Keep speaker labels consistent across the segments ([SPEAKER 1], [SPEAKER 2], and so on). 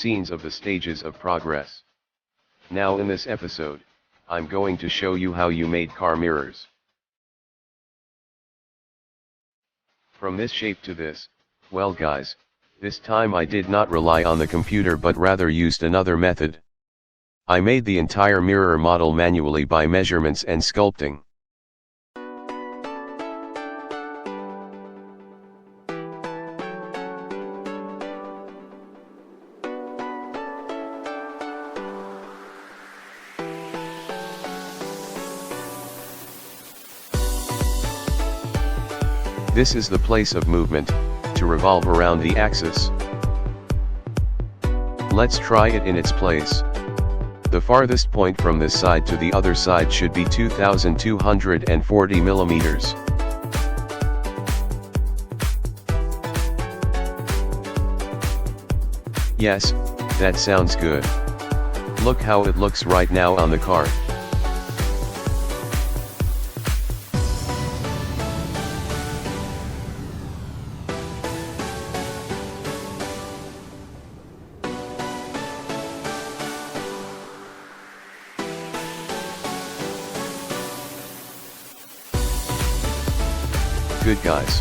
[SPEAKER 1] scenes of the stages of progress. Now in this episode, I'm going to show you how you made car mirrors. From this shape to this, well guys, this time I did not rely on the computer but rather used another method. I made the entire mirror model manually by measurements and sculpting. This is the place of movement, to revolve around the axis. Let's try it in its place. The farthest point from this side to the other side should be 2240 millimeters. Yes, that sounds good. Look how it looks right now on the car. Good guys.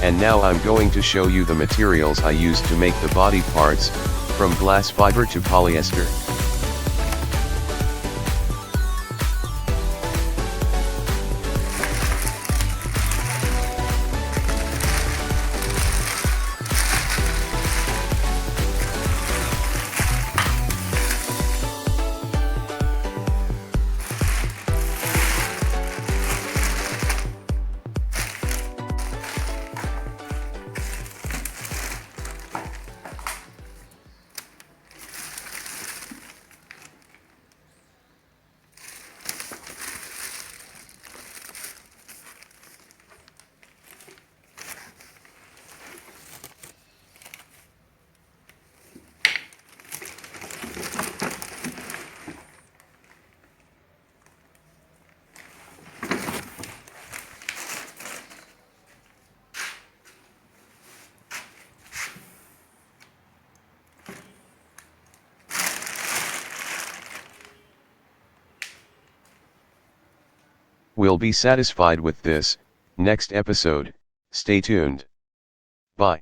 [SPEAKER 1] And now I'm going to show you the materials I used to make the body parts, from glass fiber to polyester. We'll be satisfied with this, next episode, stay tuned. Bye.